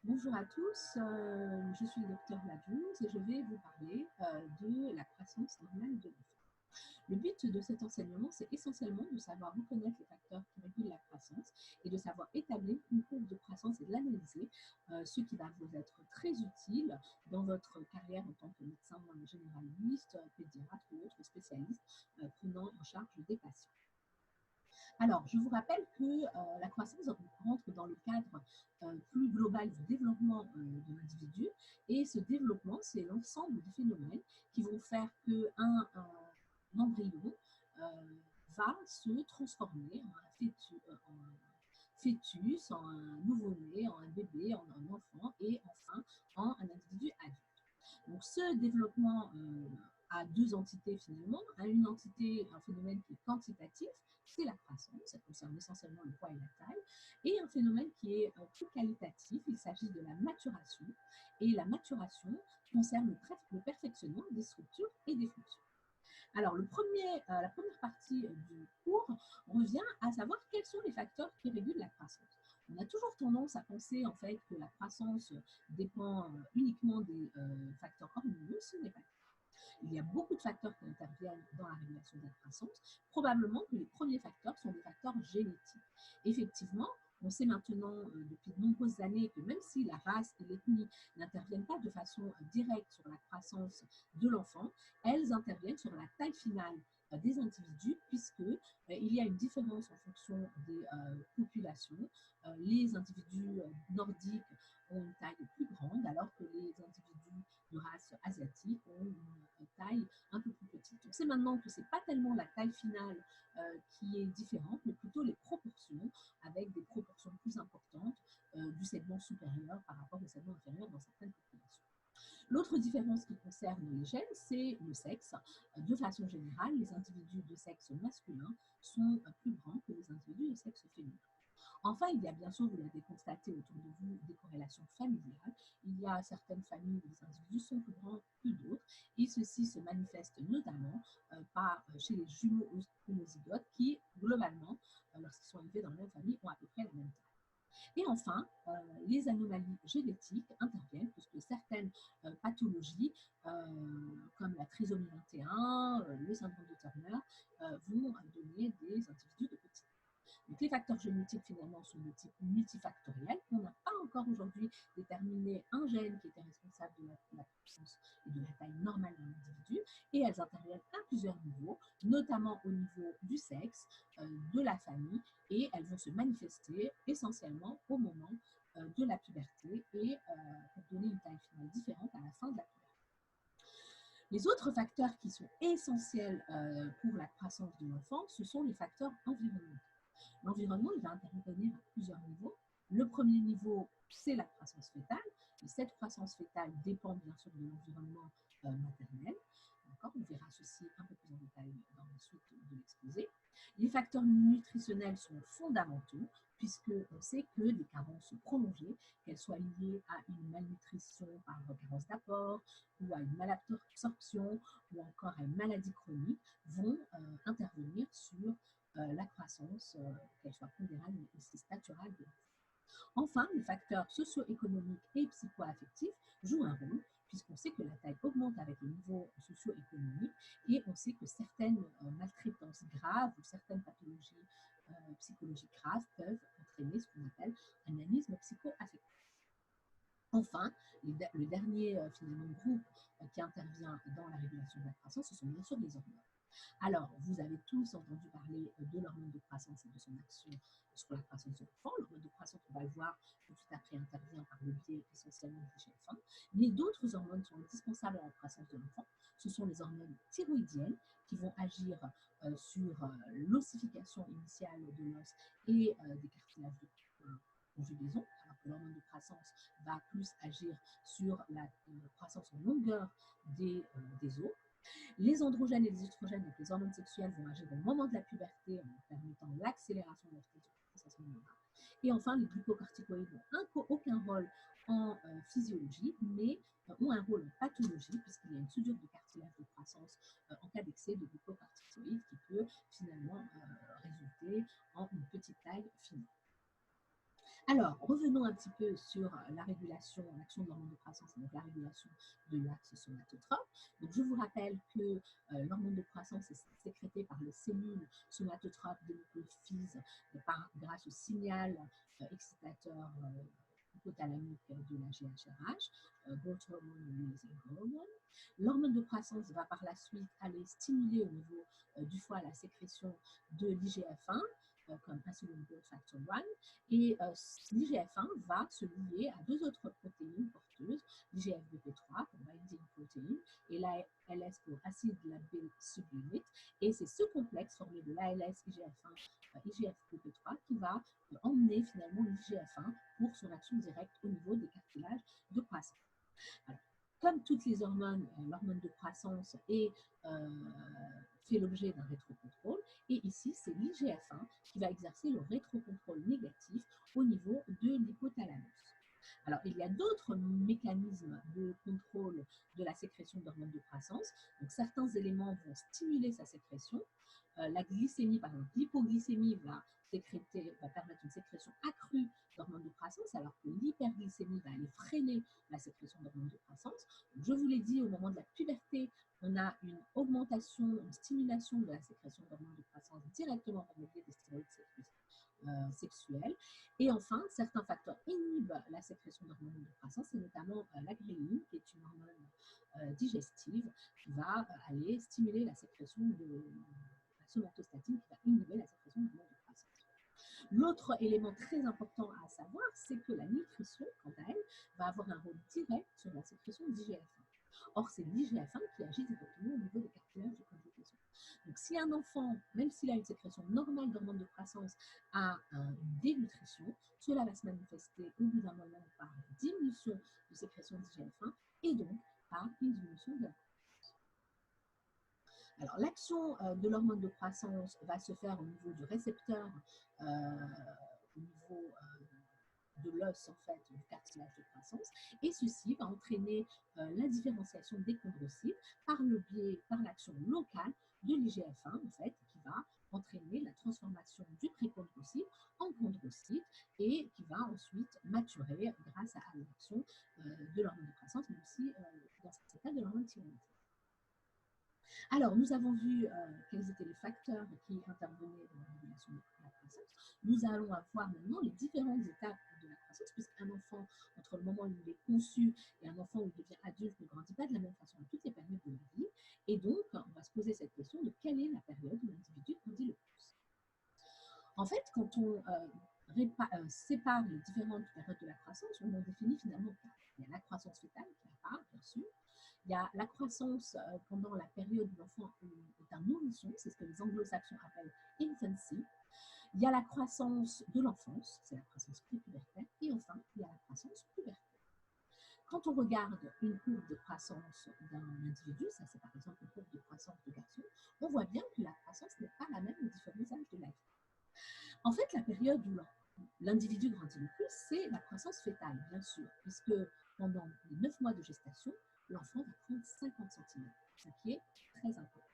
Bonjour à tous, je suis le docteur Ladjouz et je vais vous parler de la croissance normale de l'enfant. Le but de cet enseignement, c'est essentiellement de savoir reconnaître les facteurs qui régulent la croissance et de savoir établir une courbe de croissance et de l'analyser, ce qui va vous être très utile dans votre carrière en tant que médecin généraliste, pédiatre ou autre spécialiste prenant en charge des patients. Alors, je vous rappelle que la croissance rentre dans le cadre plus global du développement de l'individu et ce développement, c'est l'ensemble des phénomènes qui vont faire qu'un embryon va se transformer en fœtus, en un nouveau-né, en un bébé, en un enfant et enfin en un individu adulte. Donc ce développement a deux entités finalement. Une entité, un phénomène qui est quantitatif, c'est la croissance, ça concerne essentiellement le poids et la taille, et un phénomène qui est plus qualitatif, il s'agit de la maturation, et la maturation concerne le perfectionnement des structures et des fonctions. Alors, la première partie du cours revient à savoir quels sont les facteurs qui régulent la croissance. On a toujours tendance à penser en fait que la croissance dépend uniquement des facteurs hormonaux, ce n'est pas le cas. Il y a beaucoup de facteurs qui interviennent dans la régulation de la croissance. Probablement que les premiers facteurs sont des facteurs génétiques. Effectivement, on sait maintenant depuis de nombreuses années que même si la race et l'ethnie n'interviennent pas de façon directe sur la croissance de l'enfant, elles interviennent sur la taille finale des individus puisqu'il y a une différence en fonction des populations. Les individus nordiques ont une taille plus grande alors que les individus de race asiatique ont une taille un peu plus petite. On sait maintenant que ce n'est pas tellement la taille finale qui est différente, mais plutôt les proportions, avec des proportions plus importantes du segment supérieur par rapport au segment inférieur dans certaines populations. L'autre différence qui concerne les gènes, c'est le sexe. De façon générale, les individus de sexe masculin sont plus grands que les individus de sexe féminin. Enfin, il y a bien sûr, vous l'avez constaté autour de vous, des corrélations familiales. Il y a certaines familles où les individus sont plus grands que d'autres et ceci se manifeste notamment chez les jumeaux homozygotes qui, globalement, lorsqu'ils sont élevés dans la même famille, ont à peu près la même taille. Et enfin, les anomalies génétiques interviennent puisque certaines pathologies, comme la trisomie 21, le syndrome de Turner, vont donner des individus de petite. Donc, les facteurs génétiques, finalement, sont de type multifactoriel. On n'a pas encore aujourd'hui déterminé un gène qui était responsable de la croissance et de la taille normale d'un individu. Et elles interviennent à plusieurs niveaux, notamment au niveau du sexe, de la famille, et elles vont se manifester essentiellement au moment de la puberté et pour donner une taille finale différente à la fin de la puberté. Les autres facteurs qui sont essentiels pour la croissance de l'enfant, ce sont les facteurs environnementaux. L'environnement, il va intervenir à plusieurs niveaux. Le premier niveau, c'est la croissance fœtale. Et cette croissance fœtale dépend bien sûr de l'environnement maternel. On verra ceci un peu plus en détail dans la suite de l'exposé. Les facteurs nutritionnels sont fondamentaux puisqu'on sait que des carences prolongées, qu'elles soient liées à une malnutrition par carence d'apport ou à une malabsorption ou encore à une maladie chronique, vont intervenir sur la croissance, qu'elle soit pondérale mais aussi staturale de l'enfant. Enfin, les facteurs socio-économiques et psycho-affectifs jouent un rôle, puisqu'on sait que la taille augmente avec le niveau socio-économique et on sait que certaines maltraitances graves ou certaines pathologies psychologiques graves peuvent entraîner ce qu'on appelle un anisme psycho-affectif. Enfin, le dernier finalement groupe qui intervient dans la régulation de la croissance, ce sont bien sûr les hormones. Alors, vous avez tous entendu parler de l'hormone de croissance et de son action sur la croissance de l'enfant. L'hormone de croissance, on va le voir tout de suite après, intervient par le biais essentiellement du GF1. Mais d'autres hormones sont indispensables à la croissance de l'enfant. Ce sont les hormones thyroïdiennes qui vont agir sur l'ossification initiale de l'os et des cartilages de conjugaison, alors que l'hormone de croissance va plus agir sur la croissance en longueur des os. Les androgènes et les oestrogènes, donc les hormones sexuelles, vont agir au moment de la puberté en permettant l'accélération de la croissance à ce moment-là. Et enfin, les glucocorticoïdes n'ont aucun rôle en physiologie, mais ont un rôle en pathologie, puisqu'il y a une soudure de cartilage de croissance en cas d'excès de glucocorticoïdes qui peut finalement résulter en une petite taille finie. Alors, revenons un petit peu sur la régulation, l'action de l'hormone de croissance, donc la régulation de l'axe somatotrope. Donc, je vous rappelle que l'hormone de croissance est sécrétée par les cellules somatotropes de l'hypophyse grâce au signal excitateur hypothalamique de la GHRH, growth hormone releasing hormone. L'hormone de croissance va par la suite aller stimuler au niveau du foie la sécrétion de l'IGF-1, comme insulin growth factor 1, et l'IGF-1 va se lier à deux autres protéines porteuses, l'IGF-BP3 pour binding protein et la LS pour acide labile subunit, et c'est ce complexe formé de l'ALS, IGF-1, IGF-BP3 qui va emmener finalement l'IGF-1 pour son action directe au niveau des cartilages de croissance. Alors, comme toutes les hormones, l'hormone de croissance fait l'objet d'un rétrocontrôle, et ici c'est l'IGF-1 qui va exercer le rétrocontrôle négatif au niveau de l'hypothalamus. Alors, il y a d'autres mécanismes de contrôle de la sécrétion d'hormones de croissance. Donc, certains éléments vont stimuler sa sécrétion. La glycémie, par exemple, l'hypoglycémie va permettre une sécrétion accrue d'hormones de croissance, alors que l'hyperglycémie va aller freiner la sécrétion d'hormones de croissance. Donc, je vous l'ai dit, au moment de la puberté, on a une augmentation, une stimulation de la sécrétion d'hormones de croissance directement par le biais des stéroïdes sexuels. Et enfin, certains facteurs inhibent la sécrétion d'hormones de croissance, et notamment la gréline, qui est une hormone digestive, qui va aller stimuler la sécrétion de la somatostatine, qui va inhiber la sécrétion d'hormones de croissance. L'autre élément très important à savoir, c'est que la nutrition, quant à elle, va avoir un rôle direct sur la sécrétion d'IGF-1. Or, c'est l'IGF-1 qui agit directement au niveau des cartilages de conjugaison. Donc, si un enfant, même s'il a une sécrétion normale d'hormones de croissance, a une dénutrition, cela va se manifester au bout d'un moment par une diminution de sécrétion d'IGF-1 et donc par une diminution de la croissance. Alors, l'action de l'hormone de croissance va se faire au niveau du récepteur, au niveau de l'os, en fait, du cartilage de croissance, et ceci va entraîner la différenciation des chondrocytes par l'action locale de l'IGF-1, en fait, qui va entraîner la transformation du préchondrocyte en chondrocyte et qui va ensuite maturer grâce à l'action de l'hormone de croissance, mais aussi dans ce cas de l'hormone thyroïdienne. Alors, nous avons vu quels étaient les facteurs qui intervenaient dans la régulation de la croissance. Nous allons voir maintenant les différentes étapes de la croissance, puisqu'un enfant, entre le moment où il est conçu et un enfant où il devient adulte, ne grandit pas de la même façon à toutes les périodes de la vie. Et donc, on va se poser cette question de quelle est la période où l'individu grandit le plus. En fait, quand on sépare les différentes périodes de la croissance, on en définit finalement quatre. Il y a la croissance fœtale qui apparaît, bien sûr. Il y a la croissance pendant la période où l'enfant est un nourrisson, c'est ce que les anglo-saxons appellent infancy. Il y a la croissance de l'enfance, c'est la croissance prépubertaire. Et enfin, il y a la croissance pubertaire. Quand on regarde une courbe de croissance d'un individu, ça c'est par exemple une courbe de croissance de garçon, on voit bien que la croissance n'est pas la même aux différents âges de la vie. En fait, la période où l'individu grandit le plus, c'est la croissance fœtale, bien sûr, puisque pendant les 9 mois de gestation, l'enfant va prendre 50 cm, ce qui est très important.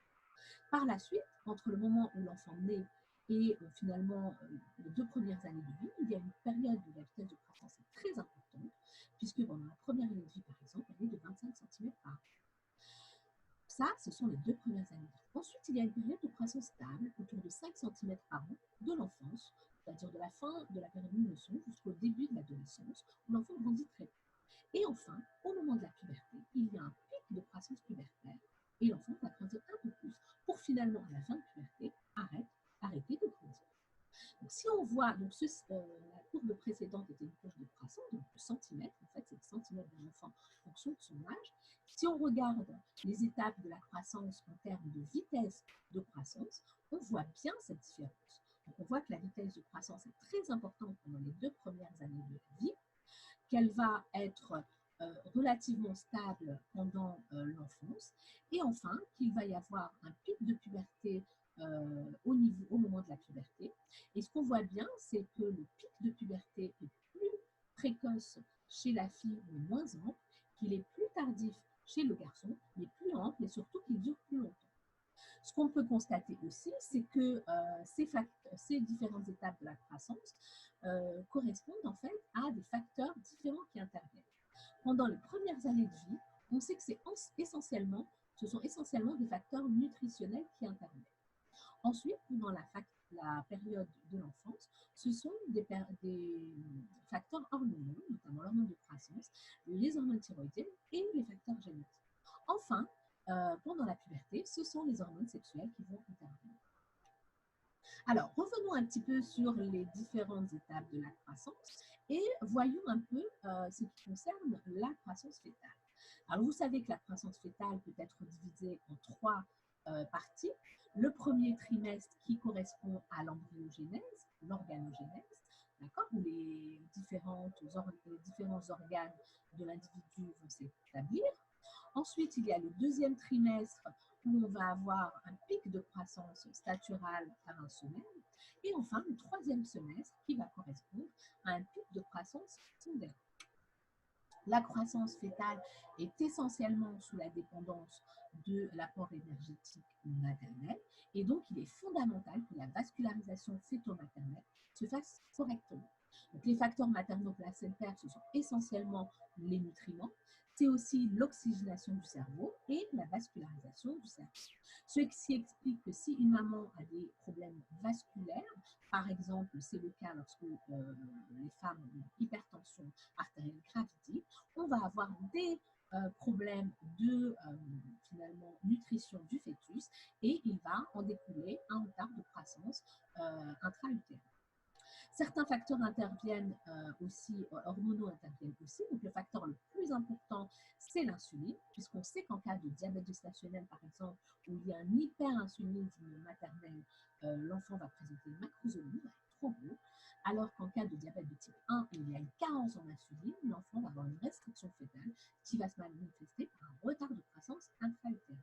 Par la suite, entre le moment où l'enfant naît et finalement les 2 premières années de vie, il y a une période où la vitesse de croissance est très importante, puisque pendant la première année de vie, par exemple, elle est de 25 cm par an. Ça, ce sont les 2 premières années de vie. Ensuite, il y a une période de croissance stable, autour de 5 cm par an, de l'enfance, c'est-à-dire de la fin de la période de nourrisson jusqu'au début de l'adolescence, où l'enfant grandit très vite. Et enfin, au moment de la puberté, il y a un pic de croissance pubertaire, et l'enfant va grandir un peu plus, pour finalement, à la fin de puberté, arrêter de grandir. Donc, si on voit, donc la courbe précédente était une courbe de croissance, donc de centimètres, en fait, c'est le centimètre de l'enfant en fonction de son âge. Si on regarde les étapes de la croissance en termes de vitesse de croissance, on voit bien cette différence. Donc, on voit que la vitesse de croissance est très importante pendant les 2 premières années de la vie, qu'elle va être relativement stable pendant l'enfance, et enfin qu'il va y avoir un pic de puberté au moment de la puberté. Et ce qu'on voit bien, c'est que le pic de puberté est plus précoce chez la fille, mais moins ample, qu'il est plus tardif chez le garçon, mais plus ample, et surtout qu'il dure plus longtemps. Ce qu'on peut constater aussi, c'est que ces différentes étapes de la croissance correspondent en fait à des facteurs différents qui interviennent. Pendant les premières années de vie, on sait que ce sont essentiellement des facteurs nutritionnels qui interviennent. Ensuite, pendant la période de l'enfance, ce sont des facteurs hormonaux, notamment l'hormone de croissance, les hormones thyroïdiennes et les facteurs génétiques. Enfin, pendant la puberté, ce sont les hormones sexuelles qui vont intervenir. Alors, revenons un petit peu sur les différentes étapes de la croissance et voyons un peu ce qui concerne la croissance fœtale. Alors, vous savez que la croissance fœtale peut être divisée en trois parties. Le premier trimestre qui correspond à l'embryogénèse, l'organogénèse, d'accord, où les différents organes de l'individu vont s'établir. Ensuite, il y a le deuxième trimestre où on va avoir un pic de croissance staturale à 20 semaines. Et enfin, le troisième semestre qui va correspondre à un pic de croissance pondérale. La croissance fœtale est essentiellement sous la dépendance de l'apport énergétique maternel et donc il est fondamental que la vascularisation fœto-maternelle se fasse correctement. Donc, les facteurs materno-placentaires, ce sont essentiellement les nutriments, c'est aussi l'oxygénation du cerveau et la vascularisation du cerveau. Ce qui explique que si une maman a des problèmes vasculaires, par exemple, c'est le cas lorsque les femmes ont une hypertension artérielle gravidique, on va avoir des problèmes de finalement nutrition du fœtus et il va en découler un retard de croissance intra-utérine. Certains facteurs interviennent aussi, hormonaux interviennent aussi. Donc, le facteur le plus important, c'est l'insuline, puisqu'on sait qu'en cas de diabète gestationnel, par exemple, où il y a un hyperinsulinisme maternel, l'enfant va présenter une macrosolie, va être trop gros, alors qu'en cas de diabète de type 1, il y a une carence en insuline, l'enfant va avoir une restriction fœtale qui va se manifester par un retard de croissance intra-utérine.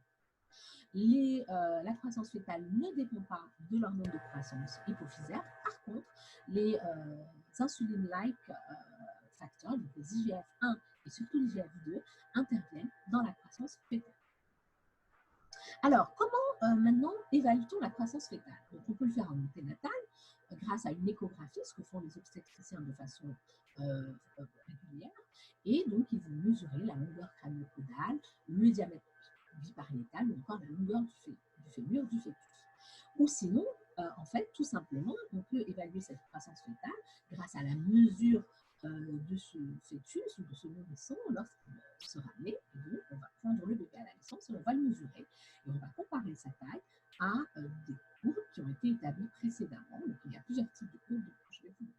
La croissance fœtale ne dépend pas de l'hormone de croissance hypophysaire. Par contre, les insuline-like facteurs, donc les IGF-1 et surtout l'IGF-2, interviennent dans la croissance fœtale. Alors, comment maintenant évalue-t-on la croissance fœtale? Donc, on peut le faire en anténatal grâce à une échographie, ce que font les obstétriciens de façon régulière. Et donc, ils vont mesurer la longueur crânio-caudale, le diamètre bipariétal ou encore la longueur du fémur du fœtus. Ou sinon, en fait, tout simplement, on peut évaluer cette croissance fœtale grâce à la mesure de ce fœtus ou de ce nourrisson lorsqu'il sera né. Et donc, on va prendre le bébé à la naissance et on va le mesurer. Et on va comparer sa taille à des courbes qui ont été établies précédemment. Donc, il y a plusieurs types de courbes que je vais vous montrer.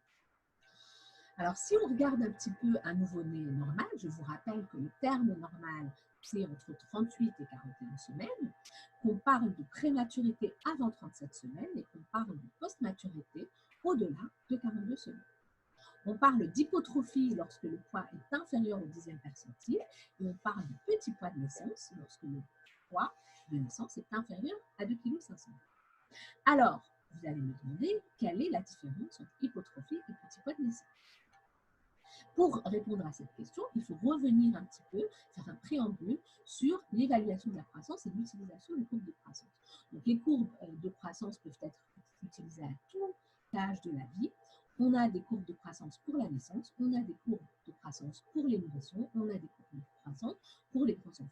Alors, si on regarde un petit peu un nouveau-né normal, je vous rappelle que le terme normal, c'est entre 38 et 41 semaines, qu'on parle de prématurité avant 37 semaines et qu'on parle de post-maturité au-delà de 42 semaines. On parle d'hypotrophie lorsque le poids est inférieur au 10e percentile et on parle de petit poids de naissance lorsque le poids de naissance est inférieur à 2,5 kg. Alors, vous allez me demander quelle est la différence entre hypotrophie et petit poids de naissance. Pour répondre à cette question, il faut revenir un petit peu, faire un préambule sur l'évaluation de la croissance et l'utilisation des courbes de croissance. Donc, les courbes de croissance peuvent être utilisées à tout âge de la vie. On a des courbes de croissance pour la naissance, on a des courbes de croissance pour les nourrissons, on a des courbes de croissance pour les grands enfants.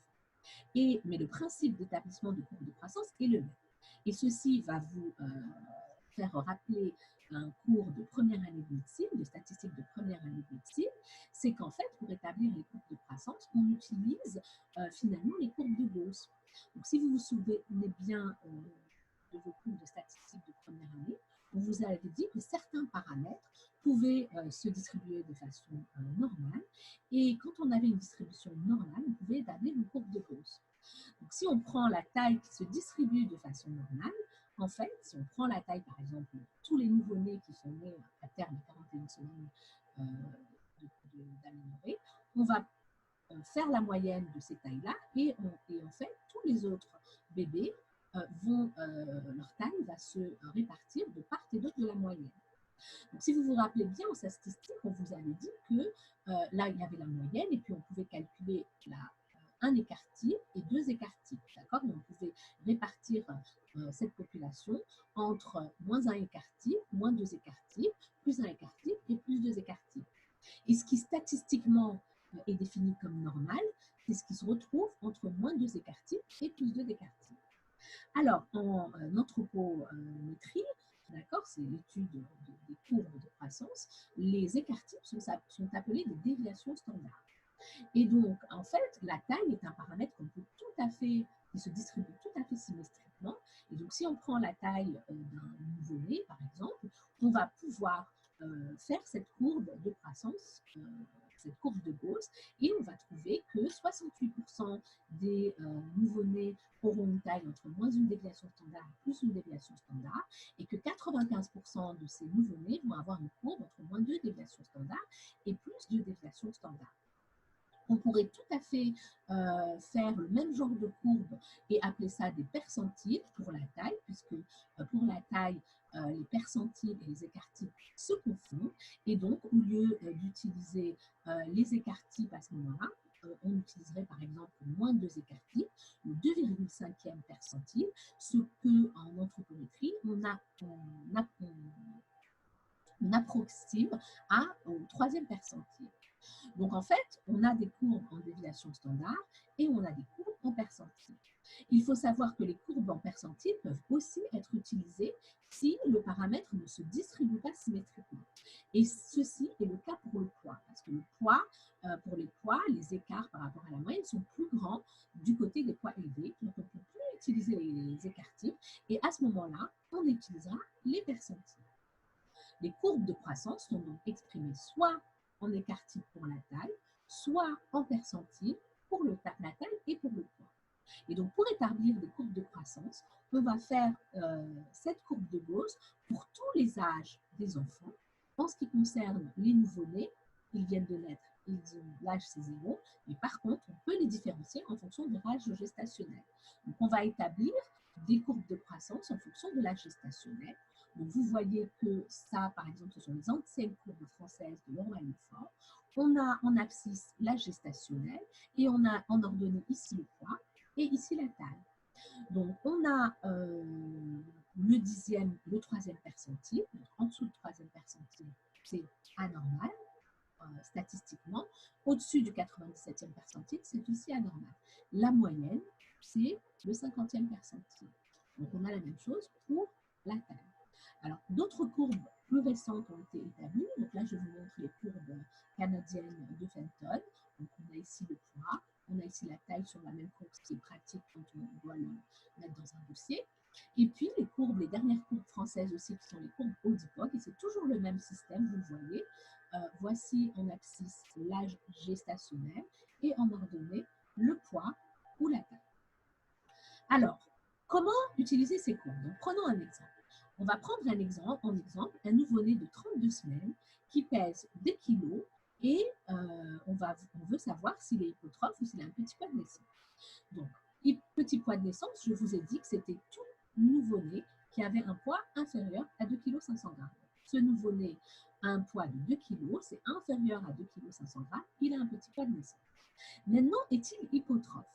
Mais le principe d'établissement de courbes de croissance est le même. Et ceci va vous faire rappeler un cours de première année de médecine, de statistiques de première année de médecine, c'est qu'en fait, pour établir les courbes de croissance, on utilise finalement les courbes de Gauss. Donc, si vous vous souvenez bien de vos cours de statistiques de première année, on vous avait dit que certains paramètres pouvaient se distribuer de façon normale, et quand on avait une distribution normale, on pouvait établir une courbe de Gauss. Donc, si on prend la taille qui se distribue de façon normale, en fait, si on prend la taille, par exemple, tous les nouveau-nés qui sont nés à terme de 41 semaines d'aménorrhée, on va faire la moyenne de ces tailles-là et en fait, tous les autres bébés leur taille va se répartir de part et d'autre de la moyenne. Donc, si vous vous rappelez bien, en statistique, on vous avait dit que là, il y avait la moyenne et puis on pouvait calculer un écart-type et deux écarts-types, d'accord? On pouvait répartir entre moins 1 écart type, moins 2 écart type, plus 1 écart type et plus 2 écart type. Et ce qui statistiquement est défini comme normal, c'est ce qui se retrouve entre moins 2 écart type et plus 2 écart type. Alors, en anthropométrie, d'accord, c'est l'étude des courbes de croissance, les écarts types sont appelés des déviations standards. Et donc, en fait, la taille est un paramètre qu'on peut tout à fait, qui se distribue tout à fait symétriquement. Et donc, si on prend la taille d'un nouveau-né, par exemple, on va pouvoir faire cette courbe de croissance, cette courbe de Gauss, et on va trouver que 68% des nouveau-nés auront une taille entre moins une déviation standard et plus une déviation standard, et que 95% de ces nouveau-nés vont avoir une courbe entre moins 2 déviations standards et plus de déviations standards. On pourrait tout à fait faire le même genre de courbe et appeler ça des percentiles pour la taille, puisque pour la taille, les percentiles et les écarts types se confondent. Et donc, au lieu d'utiliser les écarts types à ce moment-là, on utiliserait par exemple moins 2 écarts types, le 2,5e percentile, ce qu'en anthropométrie, on approxime au 3e percentile. Donc en fait, on a des courbes en déviation standard et on a des courbes en percentile. Il faut savoir que les courbes en percentile peuvent aussi être utilisées si le paramètre ne se distribue pas symétriquement. Et ceci est le cas pour le poids, parce que le poids, pour les poids, les écarts par rapport à la moyenne sont plus grands du côté des poids élevés, donc on ne peut plus utiliser les écarts types, et à ce moment-là, on utilisera les percentiles. Les courbes de croissance sont donc exprimées soit en écart type pour la taille, soit en percentile pour la taille et pour le poids. Et donc, pour établir des courbes de croissance, on va faire cette courbe de Gauss pour tous les âges des enfants. En ce qui concerne les nouveau-nés, ils viennent de naître, l'âge c'est 0, mais par contre, on peut les différencier en fonction de l'âge gestationnel. Donc, on va établir des courbes de croissance en fonction de l'âge gestationnel. Donc, vous voyez que ça, par exemple, ce sont les anciennes courbes françaises de Leroy-Lefort. On a en abscisse l'âge gestationnel et on a en ordonnée ici le poids et ici la taille. Donc, on a le 10e, le 3e percentile. Donc, en dessous du 3e percentile, c'est anormal, statistiquement. Au-dessus du 97e percentile, c'est aussi anormal. La moyenne, c'est le 50e percentile. Donc, on a la même chose pour la taille. Alors, d'autres courbes plus récentes ont été établies. Donc là, je vous montre les courbes canadiennes de Fenton. Donc, on a ici le poids, on a ici la taille sur la même courbe, ce qui est pratique quand on doit le mettre dans un dossier. Et puis, les dernières courbes françaises aussi, qui sont les courbes Odipok, et c'est toujours le même système, vous le voyez. Voici en abscisse l'âge gestationnel et en ordonnée le poids ou la taille. Alors, comment utiliser ces courbes? Donc, prenons un exemple. On va prendre en exemple un nouveau-né de 32 semaines qui pèse 2 kg et on veut savoir s'il est hypotrophe ou s'il a un petit poids de naissance. Donc, petit poids de naissance, je vous ai dit que c'était tout nouveau-né qui avait un poids inférieur à 2,5 kg. Ce nouveau-né a un poids de 2 kg, c'est inférieur à 2,5 kg, il a un petit poids de naissance. Maintenant, est-il hypotrophe?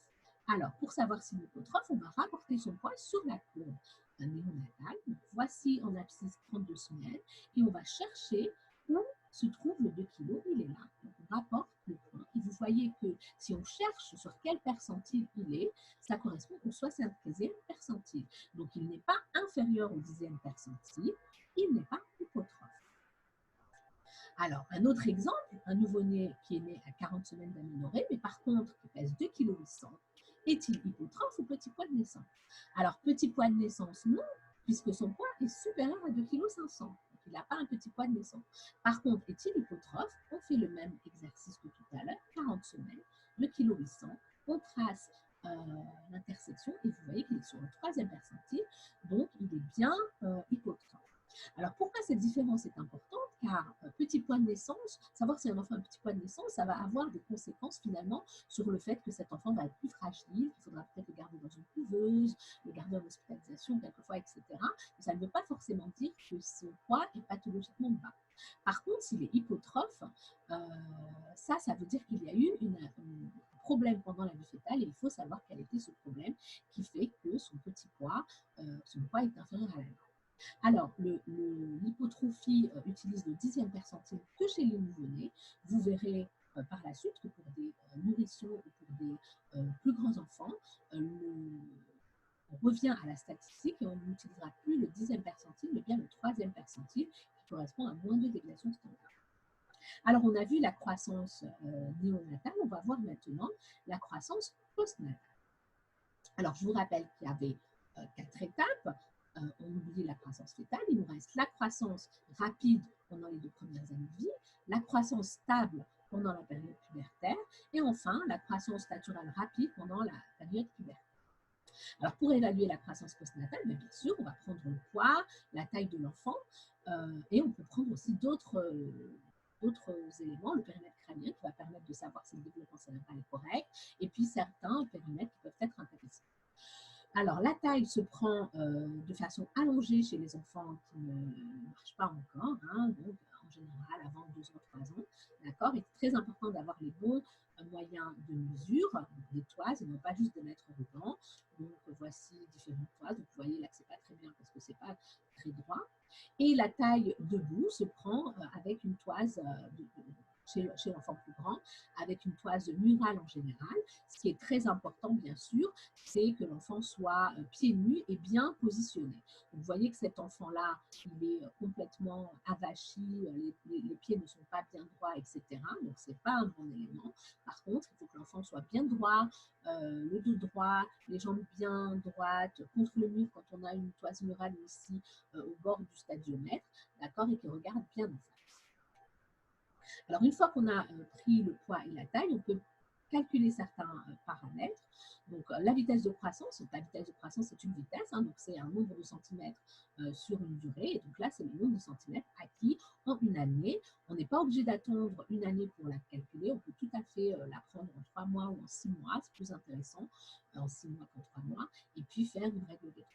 Alors, pour savoir s'il est hypotrophe, on va rapporter son poids sur la courbe néonatale. Donc, voici en abscisse 32 semaines et on va chercher où se trouve le 2 kg. Il est là. Donc, on rapporte le poids. Et vous voyez que si on cherche sur quel percentile il est, ça correspond au 73e percentile. Donc, il n'est pas inférieur au 10e percentile. Il n'est pas hypotrophe. Alors, un autre exemple, un nouveau-né qui est né à 40 semaines d'aménorrhée, mais par contre qui pèse 2,8 kg, est-il hypotrophe ou petit poids de naissance? Alors, petit poids de naissance, non, puisque son poids est supérieur à 2,5 kg. Donc, il n'a pas un petit poids de naissance. Par contre, est-il hypotrophe? On fait le même exercice que tout à l'heure, 40 semaines, 2,8 kg, on trace l'intersection et vous voyez qu'il est sur le 3e percentile, donc il est bien hypotrophe. Alors, pourquoi cette différence est importante? Car petit poids de naissance, savoir si un enfant a un petit poids de naissance, ça va avoir des conséquences finalement sur le fait que cet enfant va être plus fragile, il faudra peut-être le garder dans une couveuse, le garder en hospitalisation quelquefois, etc. Mais ça ne veut pas forcément dire que son poids est pathologiquement bas. Par contre, s'il est hypotrophe, ça veut dire qu'il y a eu un problème pendant la vie fétale et il faut savoir quel était ce problème qui fait que son petit poids, son poids est inférieur à la norme. Alors, l'hypotrophie utilise le 10e percentile que chez les nouveau-nés. Vous verrez par la suite que pour des nourrissons ou pour des plus grands enfants, on revient à la statistique et on n'utilisera plus le 10e percentile, mais bien le 3e percentile qui correspond à moins 2 déviations standards. Alors, on a vu la croissance néonatale, on va voir maintenant la croissance postnatale. Alors, je vous rappelle qu'il y avait 4 étapes. On oublie la croissance fœtale, il nous reste la croissance rapide pendant les 2 premières années de vie, la croissance stable pendant la période pubertaire et enfin la croissance naturelle rapide pendant la période pubertaire. Alors, pour évaluer la croissance postnatale, bien sûr, on va prendre le poids, la taille de l'enfant et on peut prendre aussi d'autres éléments, le périmètre crânien qui va permettre de savoir si le développement cérébral est correct et puis certains périmètres qui peuvent être intéressants. Alors, la taille se prend de façon allongée chez les enfants qui ne marchent pas encore, hein, donc en général avant 2 ans, 3 ans, d'accord. Il est très important d'avoir les bons moyens de mesure, des toises, et non pas juste de mettre au ruban. Donc, voici différentes toises. Donc, vous voyez là que c'est pas très bien parce que c'est pas très droit. Et la taille debout se prend avec une toise chez l'enfant plus grand, avec une toise murale en général. Ce qui est très important, bien sûr, c'est que l'enfant soit pieds nus et bien positionné. Donc, vous voyez que cet enfant-là, il est complètement avachi, les pieds ne sont pas bien droits, etc. Donc, ce n'est pas un bon élément. Par contre, il faut que l'enfant soit bien droit, le dos droit, les jambes bien droites, contre le mur quand on a une toise murale ici au bord du stadiomètre, d'accord, et qui regarde bien en face. Alors, une fois qu'on a pris le poids et la taille, on peut calculer certains paramètres. Donc, la vitesse de croissance, c'est une vitesse, hein, donc c'est un nombre de centimètres sur une durée. Et donc là, c'est le nombre de centimètres acquis en une année. On n'est pas obligé d'attendre une année pour la calculer. On peut tout à fait la prendre en 3 mois ou en 6 mois. C'est plus intéressant en 6 mois qu'en 3 mois. Et puis faire une règle des 3.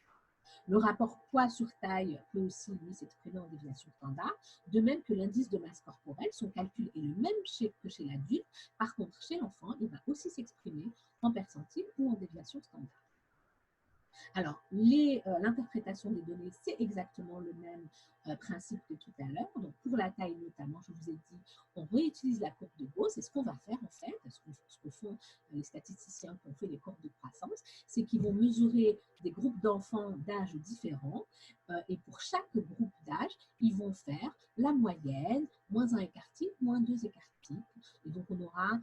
Le rapport poids sur taille peut aussi, lui, s'exprimer en déviation standard, de même que l'indice de masse corporelle. Son calcul est le même que chez l'adulte. Par contre, chez l'enfant, il va aussi s'exprimer en percentile ou en déviation standard. Alors, l'interprétation des données, c'est exactement le même principe que tout à l'heure. Donc, pour la taille notamment, je vous ai dit, on réutilise la courbe de Gauss. Et ce qu'on va faire, en fait, ce que font les statisticiens qui ont fait les courbes de croissance, c'est qu'ils vont mesurer des groupes d'enfants d'âge différents. Et pour chaque groupe d'âge, ils vont faire la moyenne, moins 1 écart type, moins 2 écart type. Et donc, on aura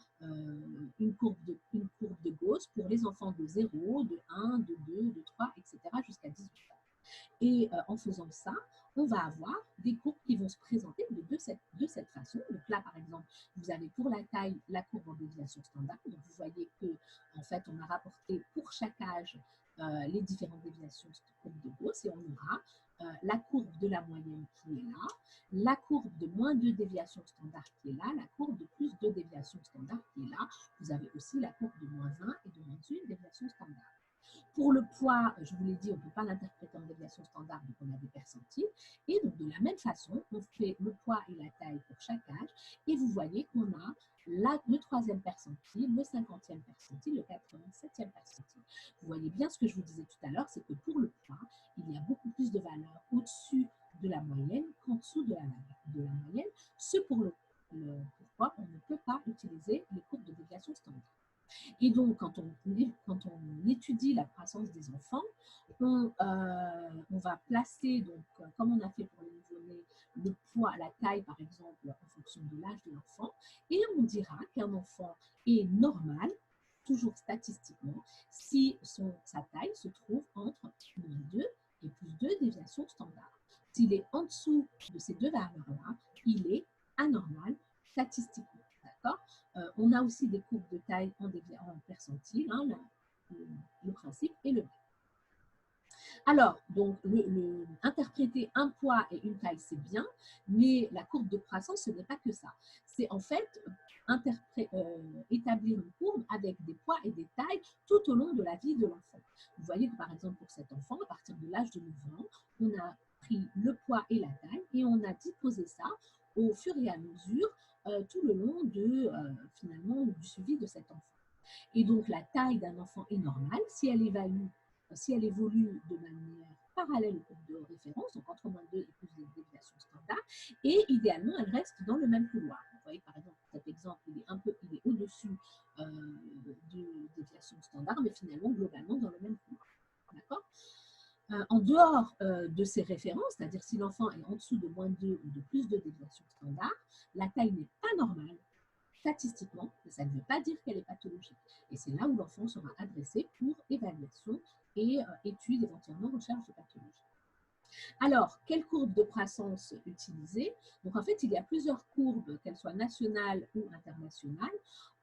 une courbe de Gauss pour les enfants de 0, de 1, de 2, de 3, etc. jusqu'à 18 ans. Et en faisant ça, on va avoir des courbes qui vont se présenter de cette façon. Donc là, par exemple, vous avez pour la taille la courbe en déviation standard. Donc vous voyez que en fait, on a rapporté pour chaque âge les différentes déviations de courbe de Gauss et on aura la courbe de la moyenne qui est là, la courbe de moins 2 déviations standard qui est là, la courbe de plus 2 déviations standard qui est là. Vous avez aussi la courbe de moins 1 et de moins 1 déviation standard. Pour le poids, je vous l'ai dit, on ne peut pas l'interpréter en déviation standard, donc on a des percentiles. Et donc, de la même façon, on fait le poids et la taille pour chaque âge. Et vous voyez qu'on a le 3e percentile, le 50e percentile, le 87e percentile. Vous voyez bien ce que je vous disais tout à l'heure, c'est que pour le poids, il y a beaucoup plus de valeurs au-dessus de la moyenne qu'en dessous de la moyenne. Ce pour pourquoi on ne peut pas utiliser les courbes de déviation standard. Et donc, quand on étudie la croissance des enfants, on va placer, donc, comme on a fait pour les nouveau-nés, le poids, la taille, par exemple, en fonction de l'âge de l'enfant, et on dira qu'un enfant est normal, toujours statistiquement, si sa taille se trouve entre moins 2 et plus 2 déviations standards. S'il est en dessous de ces deux valeurs-là, il est anormal statistiquement. D'accord ? On a aussi des courbes de taille en percentile, hein, le principe est le même. Alors, donc, interpréter un poids et une taille, c'est bien, mais la courbe de croissance, ce n'est pas que ça. C'est en fait établir une courbe avec des poids et des tailles tout au long de la vie de l'enfant. Vous voyez que, par exemple, pour cet enfant, à partir de l'âge de 9 ans, on a pris le poids et la taille et on a disposé ça au fur et à mesure tout le long finalement, du suivi de cet enfant. Et donc, la taille d'un enfant est normale si elle évolue de manière parallèle aux courbes de référence, donc entre moins 2 et plus de déviation standard, et idéalement, elles restent dans le même couloir. Vous voyez, par exemple, cet exemple, il est au-dessus de déviation standard, mais finalement, globalement, dans le même couloir. D'accord ? En dehors de ces références, c'est-à-dire si l'enfant est en dessous de moins 2 ou de plus de déviation standard, la taille n'est pas normale statistiquement, mais ça ne veut pas dire qu'elle est pathologique. Et c'est là où l'enfant sera adressé pour évaluation et étude, éventuellement recherche de pathologie. Alors, quelle courbe de croissance utiliser? Donc, en fait, il y a plusieurs courbes, qu'elles soient nationales ou internationales.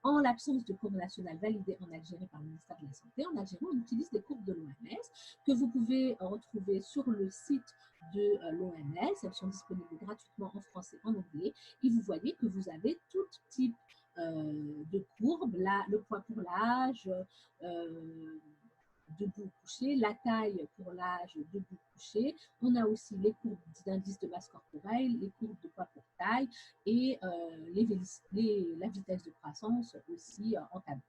En l'absence de courbe nationale validée en Algérie par le ministère de la Santé, en Algérie, on utilise des courbes de l'OMS que vous pouvez retrouver sur le site de l'OMS. Elles sont disponibles gratuitement en français et en anglais. Et vous voyez que vous avez tout type de courbes, le poids pour l'âge, debout couché, la taille pour l'âge debout couché. On a aussi les courbes d'indice de masse corporelle, les courbes de poids pour taille et la vitesse de croissance aussi en tableau.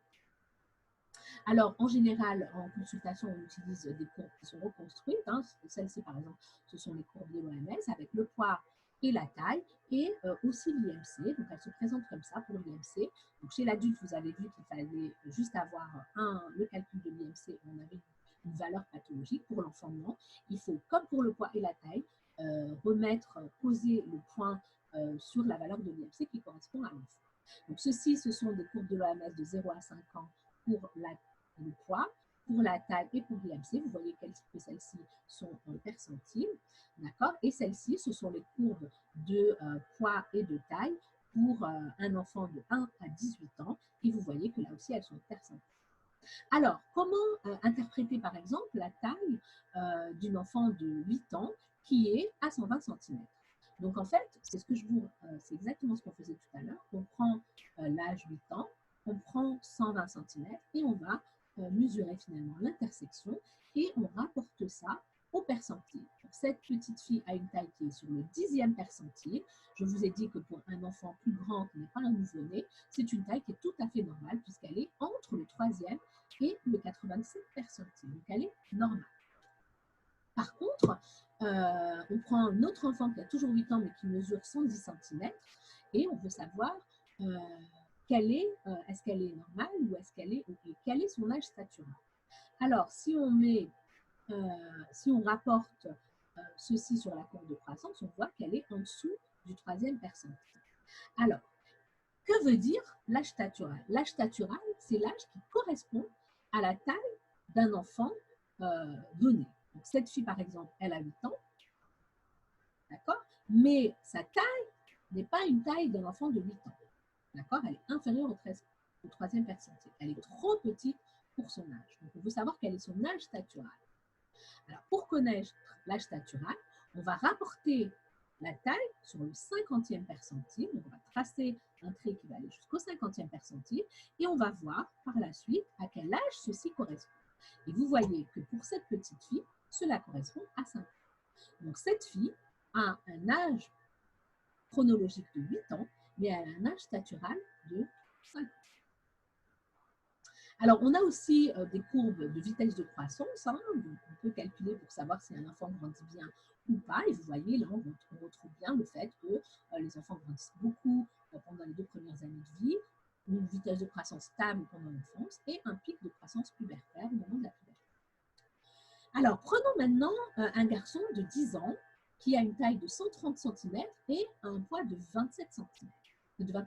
Alors, en général, en consultation, on utilise des courbes qui sont reconstruites. Hein. Celles-ci, par exemple, ce sont les courbes de l'OMS avec le poids et la taille et aussi l'IMC. Donc, elles se présentent comme ça pour l'IMC. Donc, chez l'adulte, vous avez vu qu'il fallait juste avoir le calcul de l'IMC. On avait une valeur pathologique. Pour l'enfant, non. Il faut, comme pour le poids et la taille, poser le point sur la valeur de l'IMC qui correspond à l'enfant. Donc, ce sont des courbes de l'OMS de 0 à 5 ans pour le poids, pour la taille et pour l'IMC. Vous voyez que celles-ci sont en percentile, d'accord? Et celles-ci, ce sont les courbes de poids et de taille pour un enfant de 1 à 18 ans. Et vous voyez que là aussi, elles sont percentiles. Alors, comment interpréter, par exemple, la taille d'une enfant de 8 ans qui est à 120 cm? Donc, en fait, c'est exactement ce qu'on faisait tout à l'heure. On prend l'âge 8 ans, on prend 120 cm et on va mesurer finalement l'intersection et on rapporte ça au percentile. Donc, cette petite fille a une taille qui est sur le 10e percentile. Je vous ai dit que pour un enfant plus grand qui n'est pas un nouveau-né, c'est une taille qui est tout à fait normale puisqu'elle est entre le 3e et le 87 percentile. Donc, elle est normale. Par contre, on prend un autre enfant qui a toujours 8 ans mais qui mesure 110 cm et on veut savoir est-ce qu'elle est normale ou est-ce qu'elle est OK? Quel est son âge statural? Alors, si on rapporte ceci sur la courbe de croissance, on voit qu'elle est en dessous du 3e percentile. Alors, que veut dire l'âge statural? L'âge statural, c'est l'âge qui correspond à la taille d'un enfant donné. Donc, cette fille, par exemple, elle a 8 ans, d'accord? Mais sa taille n'est pas une taille d'un enfant de 8 ans, d'accord? Elle est inférieure au 3e percentile. Elle est trop petite pour son âge. Donc, on veut savoir quel est son âge statural. Alors, pour connaître l'âge statural, on va rapporter la taille sur le 50e percentile. Donc, on va tracer un trait qui va aller jusqu'au 50e percentile et on va voir par la suite à quel âge ceci correspond. Et vous voyez que pour cette petite fille, cela correspond à 5 ans. Donc, cette fille a un âge chronologique de 8 ans, mais elle a un âge statural de 5 ans. Alors, on a aussi des courbes de vitesse de croissance. Hein, on peut calculer pour savoir si un enfant grandit bien ou pas. Et vous voyez, là, on retrouve bien le fait que les enfants grandissent beaucoup pendant les 2 premières années de vie, une vitesse de croissance stable pendant l'enfance et un pic de croissance pubertaire au moment de la puberté. Alors, prenons maintenant un garçon de 10 ans qui a une taille de 130 cm et un poids de 27 kg.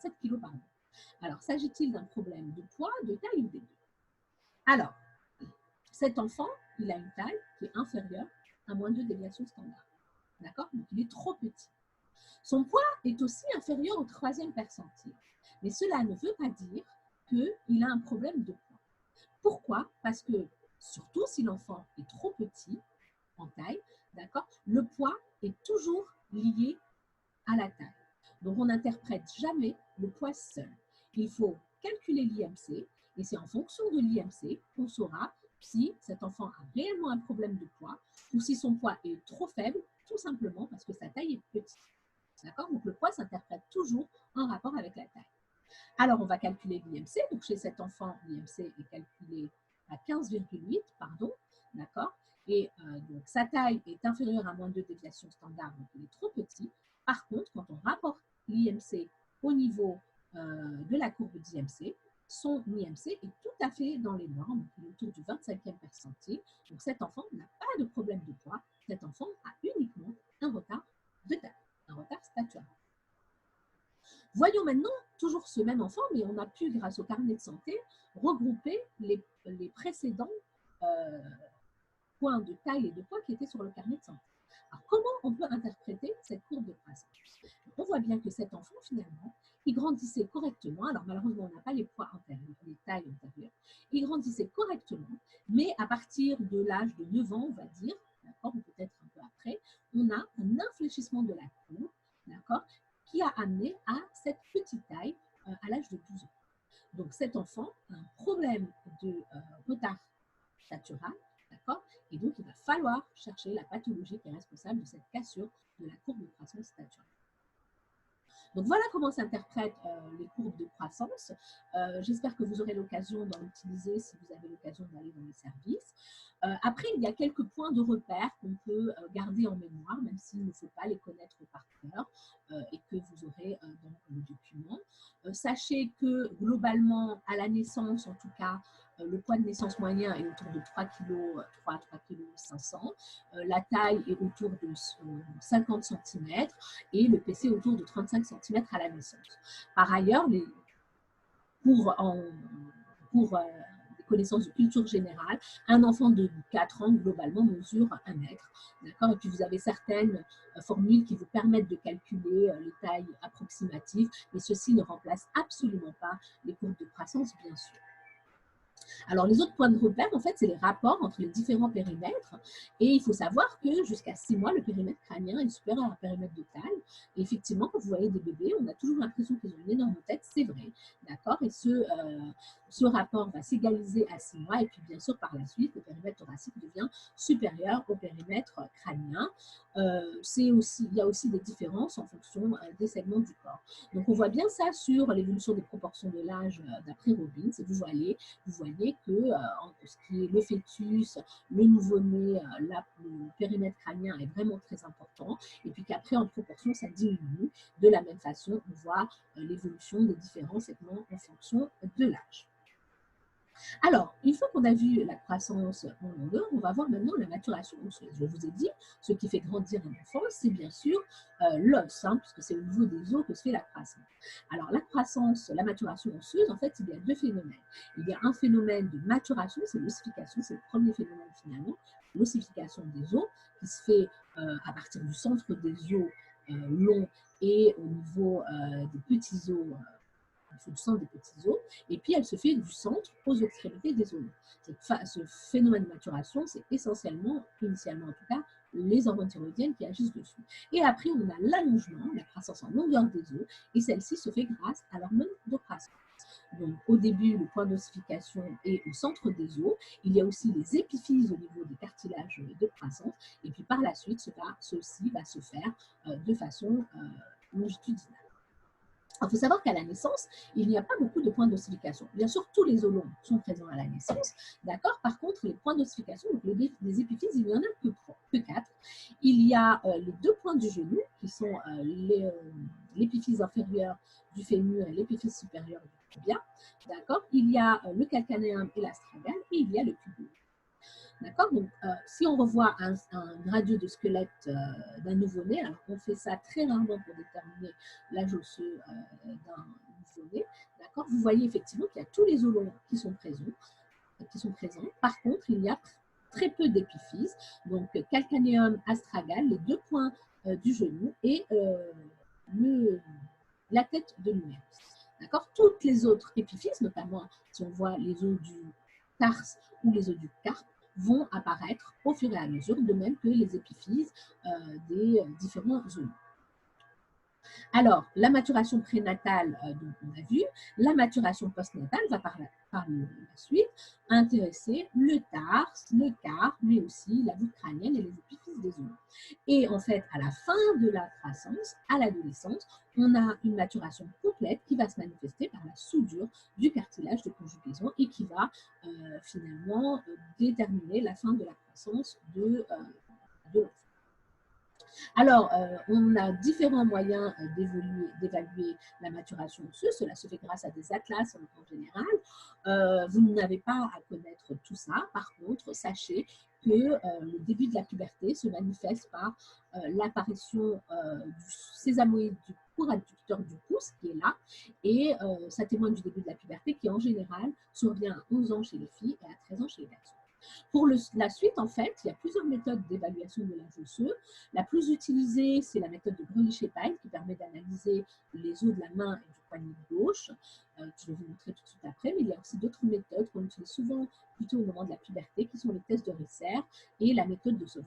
Alors, s'agit-il d'un problème de poids, de taille ou des deux? Alors, cet enfant, il a une taille qui est inférieure à moins 2 déviations standard. D'accord? Donc, il est trop petit. Son poids est aussi inférieur au 3e percentile. Mais cela ne veut pas dire qu'il a un problème de poids. Pourquoi? Parce que, surtout si l'enfant est trop petit en taille, d'accord, le poids est toujours lié à la taille. Donc, on n'interprète jamais le poids seul. Il faut calculer l'IMC et c'est en fonction de l'IMC qu'on saura si cet enfant a réellement un problème de poids ou si son poids est trop faible, tout simplement parce que sa taille est petite. D'accord? Donc, le poids s'interprète toujours en rapport avec la taille. Alors, on va calculer l'IMC. Donc, chez cet enfant, l'IMC est calculé à 15,8, pardon, d'accord. Et donc, sa taille est inférieure à moins 2 déviations standard, donc il est trop petit. Par contre, quand on rapporte l'IMC au niveau de la courbe d'IMC, son IMC est tout à fait dans les normes, il est autour du 25e percentile. Donc, cet enfant n'a pas de problème de poids, cet enfant a uniquement un retard de taille, un retard statuaire. Voyons maintenant toujours ce même enfant, mais on a pu, grâce au carnet de santé, regrouper les précédents points de taille et de poids qui étaient sur le carnet de santé. Alors, comment on peut interpréter cette courbe de croissance? On voit bien que cet enfant, finalement, il grandissait correctement. Alors, malheureusement, on n'a pas les poids antérieurs, les tailles antérieures. Il grandissait correctement, mais à partir de l'âge de 9 ans, on va dire, d'accord, ou peut-être un peu après, on a un infléchissement de la courbe, d'accord, qui a amené à cette petite taille à l'âge de 12 ans. Donc, cet enfant a un problème de retard statural, d'accord, et donc il va falloir chercher la pathologie qui est responsable de cette cassure de la courbe de croissance statuelle. Donc voilà comment s'interprètent les courbes de croissance. J'espère que vous aurez l'occasion d'en utiliser si vous avez l'occasion d'aller dans les services. Après, il y a quelques points de repère qu'on peut garder en mémoire, même s'il ne faut pas les connaître par cœur et que vous aurez dans le document. Sachez que globalement, à la naissance, en tout cas, le poids de naissance moyen est autour de 3 kg, 3 kg 500. La taille est autour de 50 cm et le PC autour de 35 cm à la naissance. Par ailleurs, pour des connaissances de culture générale, un enfant de 4 ans, globalement, mesure 1 mètre. D'accord. Et puis, vous avez certaines formules qui vous permettent de calculer les tailles approximatives, mais ceci ne remplace absolument pas les courbes de croissance, bien sûr. Alors, les autres points de repère, en fait, c'est les rapports entre les différents périmètres. Et il faut savoir que jusqu'à 6 mois, le périmètre crânien est supérieur à un périmètre de taille. Et effectivement, quand vous voyez des bébés, on a toujours l'impression qu'ils ont une énorme tête, c'est vrai. D'accord. Et ce rapport va s'égaliser à 6 mois. Et puis, bien sûr, par la suite, le périmètre thoracique devient supérieur au périmètre crânien. Il y a aussi des différences en fonction des segments du corps. Donc, on voit bien ça sur l'évolution des proportions de l'âge d'après Robbins. Et vous voyez que entre ce qui est le fœtus, le nouveau-né, le périmètre crânien est vraiment très important. Et puis qu'après, en proportion, ça diminue. De la même façon, on voit l'évolution des différents segments en fonction de l'âge. Alors, une fois qu'on a vu la croissance en longueur, on va voir maintenant la maturation osseuse. Je vous ai dit, ce qui fait grandir un enfant, c'est bien sûr l'os, puisque c'est au niveau des os que se fait la croissance. Alors, la croissance, la maturation osseuse, en fait, il y a deux phénomènes. Il y a un phénomène de maturation, c'est l'ossification, c'est le premier phénomène finalement, l'ossification des os, qui se fait à partir du centre des os longs et au niveau des petits os du centre des petits os, et puis elle se fait du centre aux extrémités des os. Ce phénomène de maturation, c'est essentiellement, initialement en tout cas, les hormones thyroïdiennes qui agissent dessus. Et après, on a l'allongement, la croissance en longueur des os, et celle-ci se fait grâce à l'hormone de croissance. Donc, au début, le point d'ossification est au centre des os. Il y a aussi les épiphyses au niveau des cartilages de croissance. Et puis, par la suite, ceci va se faire de façon longitudinale. Il faut savoir qu'à la naissance, il n'y a pas beaucoup de points d'ossification. Bien sûr, tous les os longs sont présents à la naissance, d'accord. Par contre, les points d'ossification, donc les épiphyses, il n'y en a que 4. Il y a les deux points du genou, qui sont l'épiphyse inférieure du fémur et l'épiphyse supérieure du tibia, d'accord. Il y a le calcanéum et l'astragale, et il y a le pubis. D'accord. Donc, si on revoit un radio de squelette d'un nouveau-né, alors on fait ça très rarement pour déterminer l'âge osseux d'un nouveau-né, d'accord. Vous voyez effectivement qu'il y a tous les os longs qui sont présents. Par contre, il y a très peu d'épiphyses, donc calcanéum, astragale, les deux points du genou et la tête de l'humérus. D'accord. Toutes les autres épiphyses, notamment si on voit les os du tarse ou les os du carpe, vont apparaître au fur et à mesure, de même que les épiphyses des différents os. Alors, la maturation prénatale, donc on a vu, la maturation postnatale va par la suite intéresser le tarse, le quart, mais aussi la voûte crânienne et les épiphyses des os. Et en fait, à la fin de la croissance, à l'adolescence, on a une maturation complète qui va se manifester par la soudure du cartilage de conjugaison et qui va finalement déterminer la fin de la croissance de l'enfant. Alors, on a différents moyens d'évaluer la maturation osseuse. Cela se fait grâce à des atlas en général. Vous n'avez pas à connaître tout ça. Par contre, sachez que le début de la puberté se manifeste par l'apparition du sésamoïde du court adducteur du pouce qui est là. Et ça témoigne du début de la puberté qui, en général, survient à 11 ans chez les filles et à 13 ans chez les garçons. Pour la suite, en fait, il y a plusieurs méthodes d'évaluation de l'âge osseux. La plus utilisée, c'est la méthode de Grelich-Pyle qui permet d'analyser les os de la main et du poignet gauche. Je vais vous montrer tout de suite après, mais il y a aussi d'autres méthodes qu'on utilise souvent plutôt au moment de la puberté, qui sont les tests de Risser et la méthode de Sauvé.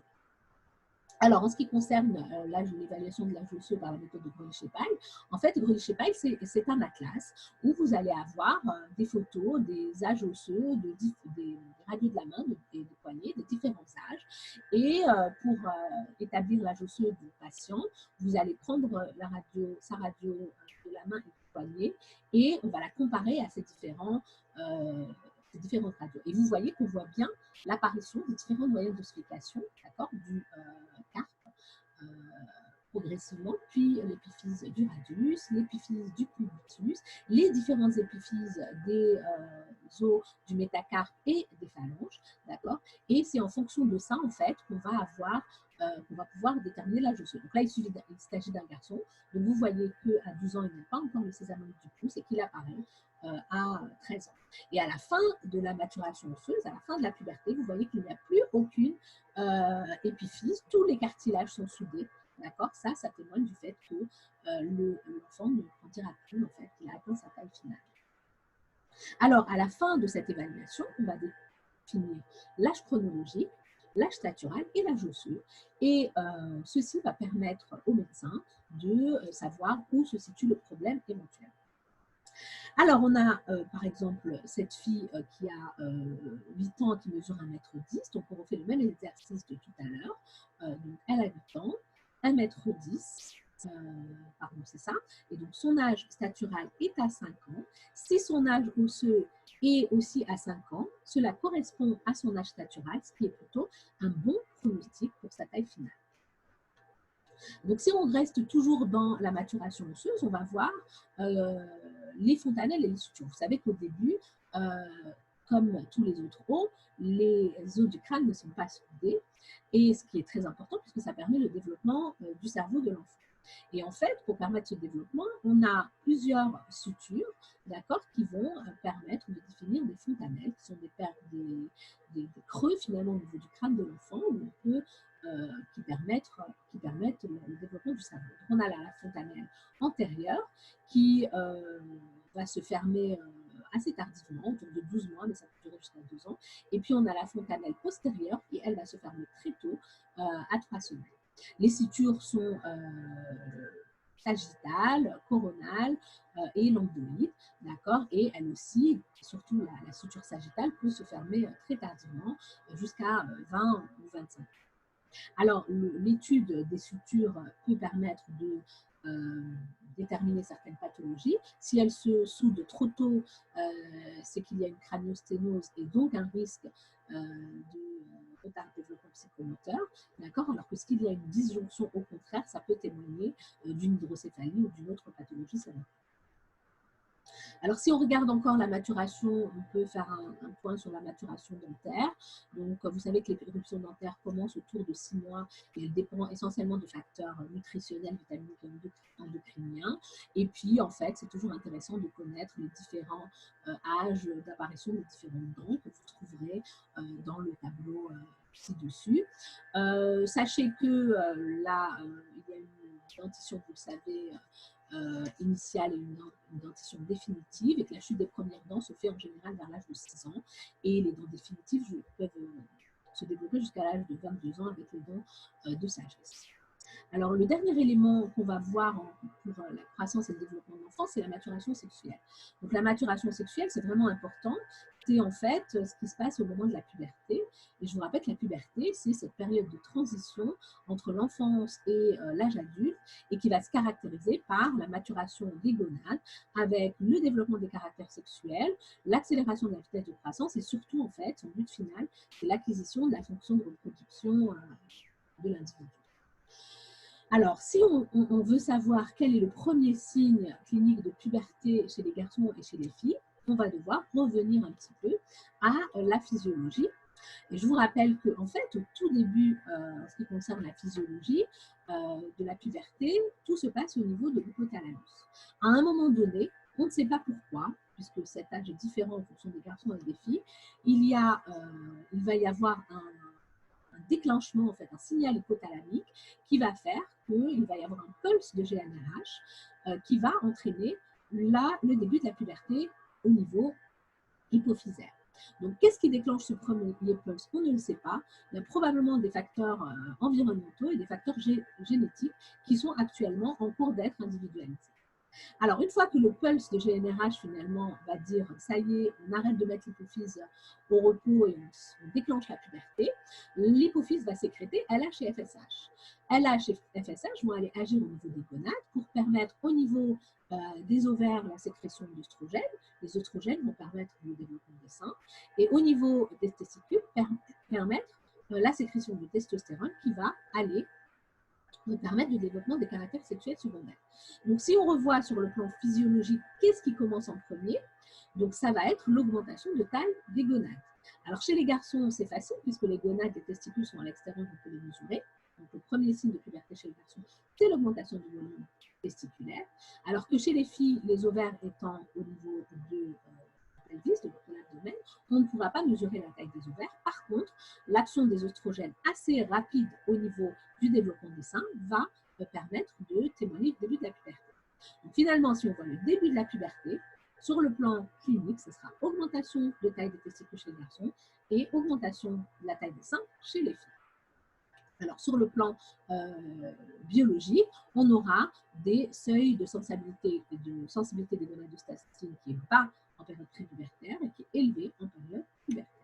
Alors, en ce qui concerne l'évaluation de l'âge osseux par la méthode de Grelich-Pyle, en fait, Grelich-Pyle, c'est un atlas où vous allez avoir des photos des âges osseux, des radios de la main, des poignets, des différents âges. Et pour établir l'âge osseux du patient, vous allez prendre sa radio de la main et du poignet et on va la comparer à ces différentes radios. Et vous voyez qu'on voit bien l'apparition des différents moyens d'ossification, d'accord, du carpe progressivement, puis l'épiphyse du radius, l'épiphyse du cubitus, les différentes épiphyses des os du métacarpe et des phalanges, d'accord. Et c'est en fonction de ça, en fait, qu'on va pouvoir déterminer l'âge osseux. Donc là, il s'agit d'un garçon. Donc vous voyez qu'à 12 ans, il n'a pas encore le sésamoïde du pouce et qu'il apparaît à 13 ans. Et à la fin de la maturation osseuse, à la fin de la puberté, vous voyez qu'il n'y a plus aucune épiphyse, tous les cartilages sont soudés, d'accord. Ça témoigne du fait que l'enfant ne grandira plus, en fait, il a atteint sa taille finale. Alors, à la fin de cette évaluation, on va définir l'âge chronologique, l'âge statural et l'âge osseux. Et ceci va permettre au médecin de savoir où se situe le problème éventuel. Alors, on a par exemple cette fille qui a 8 ans, qui mesure 1,10 m. Donc, on refait le même exercice de tout à l'heure. Donc, elle a 8 ans, 1,10 m. Pardon, c'est ça. Et donc, son âge statural est à 5 ans. Si son âge osseux est aussi à 5 ans, cela correspond à son âge statural, ce qui est plutôt un bon pronostic pour sa taille finale. Donc, si on reste toujours dans la maturation osseuse, on va voir les fontanelles et les sutures. Vous savez qu'au début, comme tous les autres os, les os du crâne ne sont pas soudés, et ce qui est très important puisque ça permet le développement du cerveau de l'enfant. Et en fait, pour permettre ce développement, on a plusieurs sutures, d'accord, qui vont permettre de définir des fontanelles, qui sont des creux finalement au niveau du crâne de l'enfant, où on peut qui permettent le développement du cerveau. Donc, on a la fontanelle antérieure qui va se fermer assez tardivement, autour de 12 mois, mais ça peut durer jusqu'à 2 ans. Et puis, on a la fontanelle postérieure qui, elle, va se fermer très tôt, à 3 semaines. Les sutures sont sagittales, coronales et lambdoïdes, d'accord. Et elle aussi, surtout la suture sagittale, peut se fermer très tardivement, jusqu'à 20 ou 25 ans. Alors, l'étude des sutures peut permettre de déterminer certaines pathologies. Si elles se soudent trop tôt, c'est qu'il y a une craniosténose et donc un risque de retard de développement psychomoteur, d'accord. Alors que s'il y a une disjonction, au contraire, ça peut témoigner d'une hydrocéphalie ou d'une autre pathologie cérébrale. Alors, si on regarde encore la maturation, on peut faire un point sur la maturation dentaire. Donc, vous savez que l'éruption dentaire commence autour de 6 mois et elle dépend essentiellement de facteurs nutritionnels, vitaminiques et endocriniens. Et puis, en fait, c'est toujours intéressant de connaître les différents âges d'apparition des différentes dents que vous trouverez dans le tableau ci-dessus. Sachez que là, il y a une dentition, vous le savez, initiale et une dentition définitive, et que la chute des premières dents se fait en général vers l'âge de 6 ans, et les dents définitives peuvent se développer jusqu'à l'âge de 22 ans avec les dents de sagesse. Alors, le dernier élément qu'on va voir pour la croissance et le développement de l'enfant, c'est la maturation sexuelle. Donc, la maturation sexuelle, c'est vraiment important. C'est en fait ce qui se passe au moment de la puberté. Et je vous rappelle que la puberté, c'est cette période de transition entre l'enfance et l'âge adulte et qui va se caractériser par la maturation des gonades avec le développement des caractères sexuels, l'accélération de la vitesse de croissance et surtout, en fait, son but final, c'est l'acquisition de la fonction de reproduction de l'individu. Alors, si on veut savoir quel est le premier signe clinique de puberté chez les garçons et chez les filles, on va devoir revenir un petit peu à la physiologie. Et je vous rappelle qu'en fait, au tout début, en ce qui concerne la physiologie de la puberté, tout se passe au niveau de l'hypothalamus. À un moment donné, on ne sait pas pourquoi, puisque cet âge est différent en fonction des garçons et des filles, il va y avoir un déclenchement, en fait, un signal hypothalamique qui va faire qu'il va y avoir un pulse de GNRH qui va entraîner le début de la puberté au niveau hypophysaire. Donc, qu'est-ce qui déclenche ce premier pulse? On ne le sait pas. Il y a probablement des facteurs environnementaux et des facteurs génétiques qui sont actuellement en cours d'être individualisés. Alors, une fois que le pulse de GNRH finalement va dire ça y est, on arrête de mettre l'hypophyse au repos et on déclenche la puberté, l'hypophyse va sécréter LH et FSH. LH et FSH vont aller agir au niveau des gonades pour permettre au niveau des ovaires la sécrétion d'œstrogènes. Les œstrogènes vont permettre le développement des seins et au niveau des testicules permettre la sécrétion de testostérone qui va aller permettre le développement des caractères sexuels secondaires. Donc, si on revoit sur le plan physiologique, qu'est-ce qui commence en premier? Donc, ça va être l'augmentation de taille des gonades. Alors, chez les garçons, c'est facile puisque les gonades des testicules sont à l'extérieur, on peut les mesurer. Donc, le premier signe de puberté chez les garçons, c'est l'augmentation du volume testiculaire. Alors que chez les filles, les ovaires étant au niveau de pelvis, de l'abdomen, on ne pourra pas mesurer la taille des ovaires. Par contre, l'action des oestrogènes assez rapide au niveau du développement des seins va permettre de témoigner du début de la puberté. Donc, finalement, si on voit le début de la puberté, sur le plan clinique, ce sera augmentation de taille des testicules chez les garçons et augmentation de la taille des seins chez les filles. Alors, sur le plan biologique, on aura des seuils de sensibilité des gonadostastine qui est bas en période prépubertaire et qui est élevé en période pubertaire.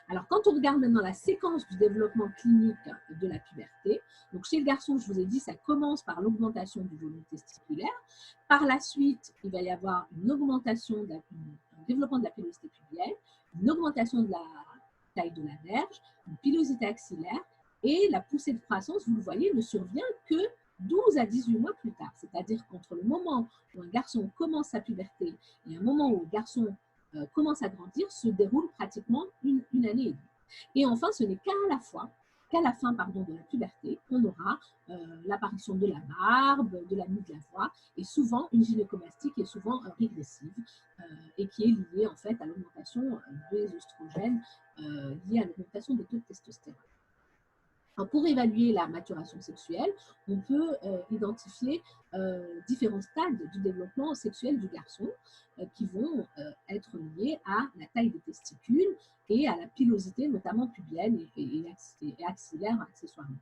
Alors, quand on regarde maintenant la séquence du développement clinique de la puberté, donc chez le garçon, je vous ai dit, ça commence par l'augmentation du volume testiculaire. Par la suite, il va y avoir une augmentation, un développement de la pilosité pubienne, une augmentation de la taille de la verge, une pilosité axillaire, et la poussée de croissance, vous le voyez, ne survient que 12 à 18 mois plus tard. C'est-à-dire qu'entre le moment où un garçon commence sa puberté et un moment où le garçon commence à grandir, se déroule pratiquement une année et demie. Et enfin, ce n'est qu'à la fin de la puberté qu'on aura l'apparition de la barbe, de la mue de la voix, et souvent une gynécomastie qui est souvent régressive et qui est liée en fait à l'augmentation des oestrogènes, liée à l'augmentation des taux de testostérone. Alors, pour évaluer la maturation sexuelle, on peut identifier différents stades du développement sexuel du garçon qui vont être liés à la taille des testicules et à la pilosité, notamment pubienne et axillaire accessoirement.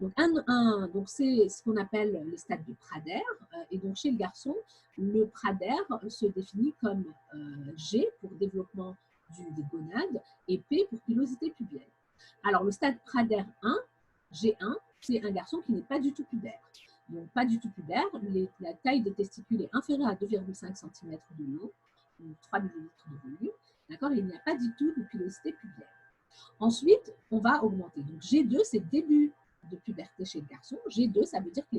Donc, c'est ce qu'on appelle les stades de Prader. Et donc, chez le garçon, le Prader se définit comme G pour développement des gonades et P pour pilosité pubienne. Alors, le stade Prader 1, G1, c'est un garçon qui n'est pas du tout pubère. Donc, pas du tout pubère, la taille des testicules est inférieure à 2,5 cm de long, 3 ml de volume. D'accord? Il n'y a pas du tout de pilosité pubienne. Ensuite, on va augmenter. Donc, G2, c'est début de puberté chez le garçon. G2, ça veut dire que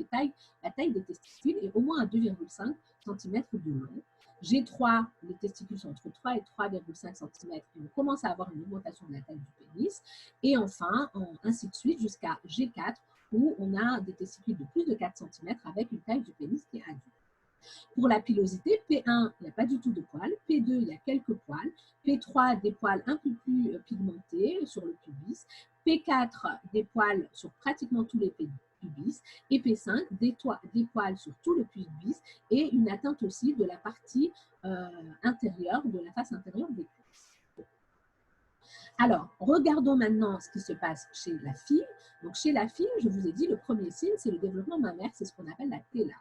la taille des testicules est au moins à 2,5 cm de long. G3, les testicules sont entre 3 et 3,5 cm et on commence à avoir une augmentation de la taille du pénis. Et enfin, ainsi de suite jusqu'à G4 où on a des testicules de plus de 4 cm avec une taille du pénis qui est adulte. Pour la pilosité, P1, il n'y a pas du tout de poils. P2, il y a quelques poils. P3, des poils un peu plus pigmentés sur le pubis. P4, des poils sur pratiquement tous les pubis. Et P5, des poils sur tout le pubis et une atteinte aussi de la partie intérieure, de la face intérieure des cuisses. Alors, regardons maintenant ce qui se passe chez la fille. Donc, chez la fille, je vous ai dit, le premier signe, c'est le développement mammaire, c'est ce qu'on appelle la télage.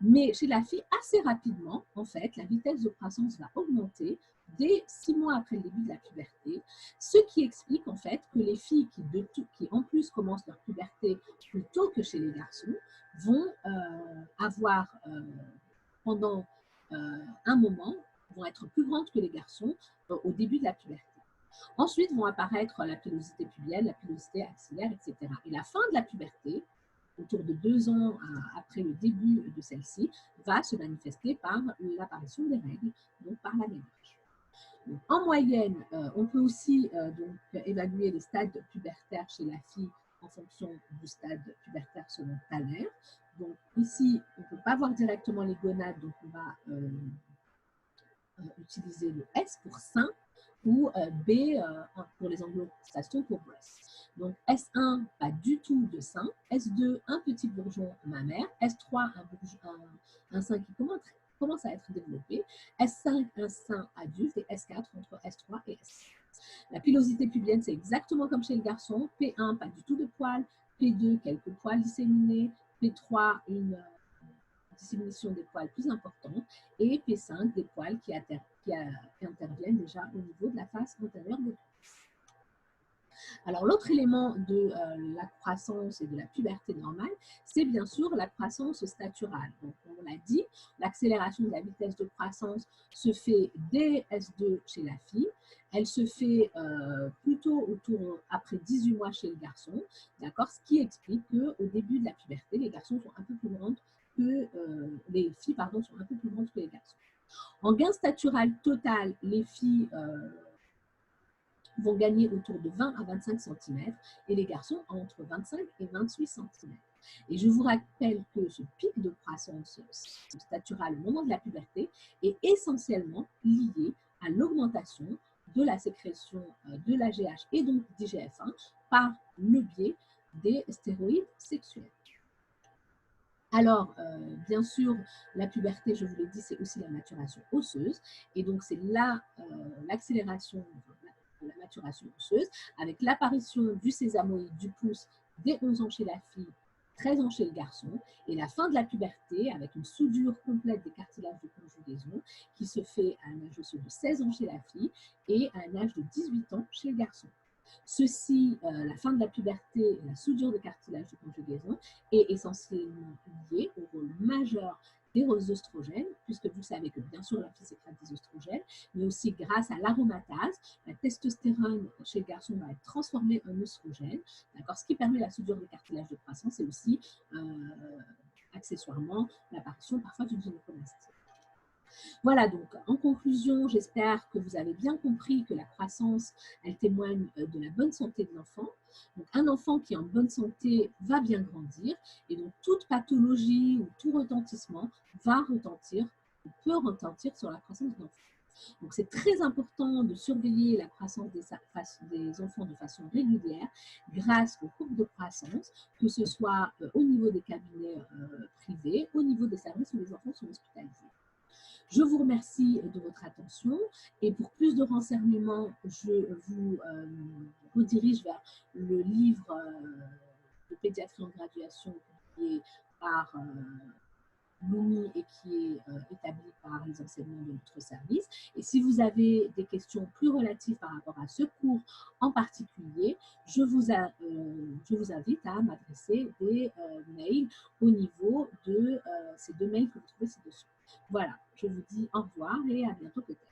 Mais chez la fille, assez rapidement, en fait, la vitesse de croissance va augmenter dès 6 mois après le début de la puberté, ce qui explique en fait que les filles qui en plus commencent leur puberté plus tôt que chez les garçons vont avoir pendant un moment, vont être plus grandes que les garçons au début de la puberté. Ensuite vont apparaître la pilosité pubienne, la pilosité axillaire, etc. Et la fin de la puberté, autour de 2 ans après le début de celle-ci, va se manifester par l'apparition des règles, donc par la ménarche. Donc, en moyenne, on peut aussi donc, évaluer les stades pubertaires chez la fille en fonction du stade pubertaire selon Thaler. Donc ici, on ne peut pas voir directement les gonades, donc on va utiliser le S pour sein ou B pour les anglo-saxons pour breast. Donc S1, pas du tout de sein. S2, un petit bourgeon mammaire. S3, un sein qui commence à être développé. S5, un sein adulte. Et S4, entre S3 et S5. La pilosité pubienne, c'est exactement comme chez le garçon. P1, pas du tout de poils. P2, quelques poils disséminés. P3, une dissémination des poils plus importante, et P5, des poils qui interviennent déjà au niveau de la face antérieure des cuisses. Alors, l'autre élément de la croissance et de la puberté normale, c'est bien sûr la croissance staturale. Donc, on l'a dit, l'accélération de la vitesse de croissance se fait dès S2 chez la fille. Elle se fait plutôt après 18 mois chez le garçon, d'accord, ce qui explique qu'au début de la puberté, les garçons sont un peu plus grandes que les filles, pardon, sont un peu plus grandes que les garçons. En gain statural total, les filles vont gagner autour de 20 à 25 cm et les garçons entre 25 et 28 cm. Et je vous rappelle que ce pic de croissance staturale au moment de la puberté est essentiellement lié à l'augmentation de la sécrétion de l'AGH et donc d'IGF-1 par le biais des stéroïdes sexuels. Alors, bien sûr, la puberté, je vous l'ai dit, c'est aussi la maturation osseuse. Et donc, c'est l'accélération de la maturation osseuse avec l'apparition du sésamoïde du pouce dès 11 ans chez la fille, 13 ans chez le garçon, et la fin de la puberté avec une soudure complète des cartilages de conjugaison qui se fait à un âge osseux de 16 ans chez la fille et à un âge de 18 ans chez le garçon. Ceci, la fin de la puberté et la soudure de cartilage de conjugaison est essentiellement liée au rôle majeur des oestrogènes, puisque vous savez que bien sûr la fille sécrète des oestrogènes, mais aussi grâce à l'aromatase, la testostérone chez le garçon va être transformée en oestrogène, ce qui permet la soudure des cartilages de croissance et aussi accessoirement l'apparition parfois d'une gynécomastie. Voilà, donc en conclusion, j'espère que vous avez bien compris que la croissance, elle témoigne de la bonne santé de l'enfant. Donc un enfant qui est en bonne santé va bien grandir et donc toute pathologie ou tout retentissement va retentir ou peut retentir sur la croissance de l'enfant. Donc c'est très important de surveiller la croissance des enfants de façon régulière grâce aux courbes de croissance, que ce soit au niveau des cabinets privés, au niveau des services où les enfants sont hospitalisés. Je vous remercie de votre attention et pour plus de renseignements, je vous redirige vers le livre de pédiatrie en graduation publié par Loumi et qui est établi par les enseignants de notre service. Et si vous avez des questions plus relatives par rapport à ce cours en particulier, je vous invite à m'adresser des mails au niveau de ces 2 mails que vous trouvez ci-dessous. Voilà, je vous dis au revoir et à bientôt peut-être.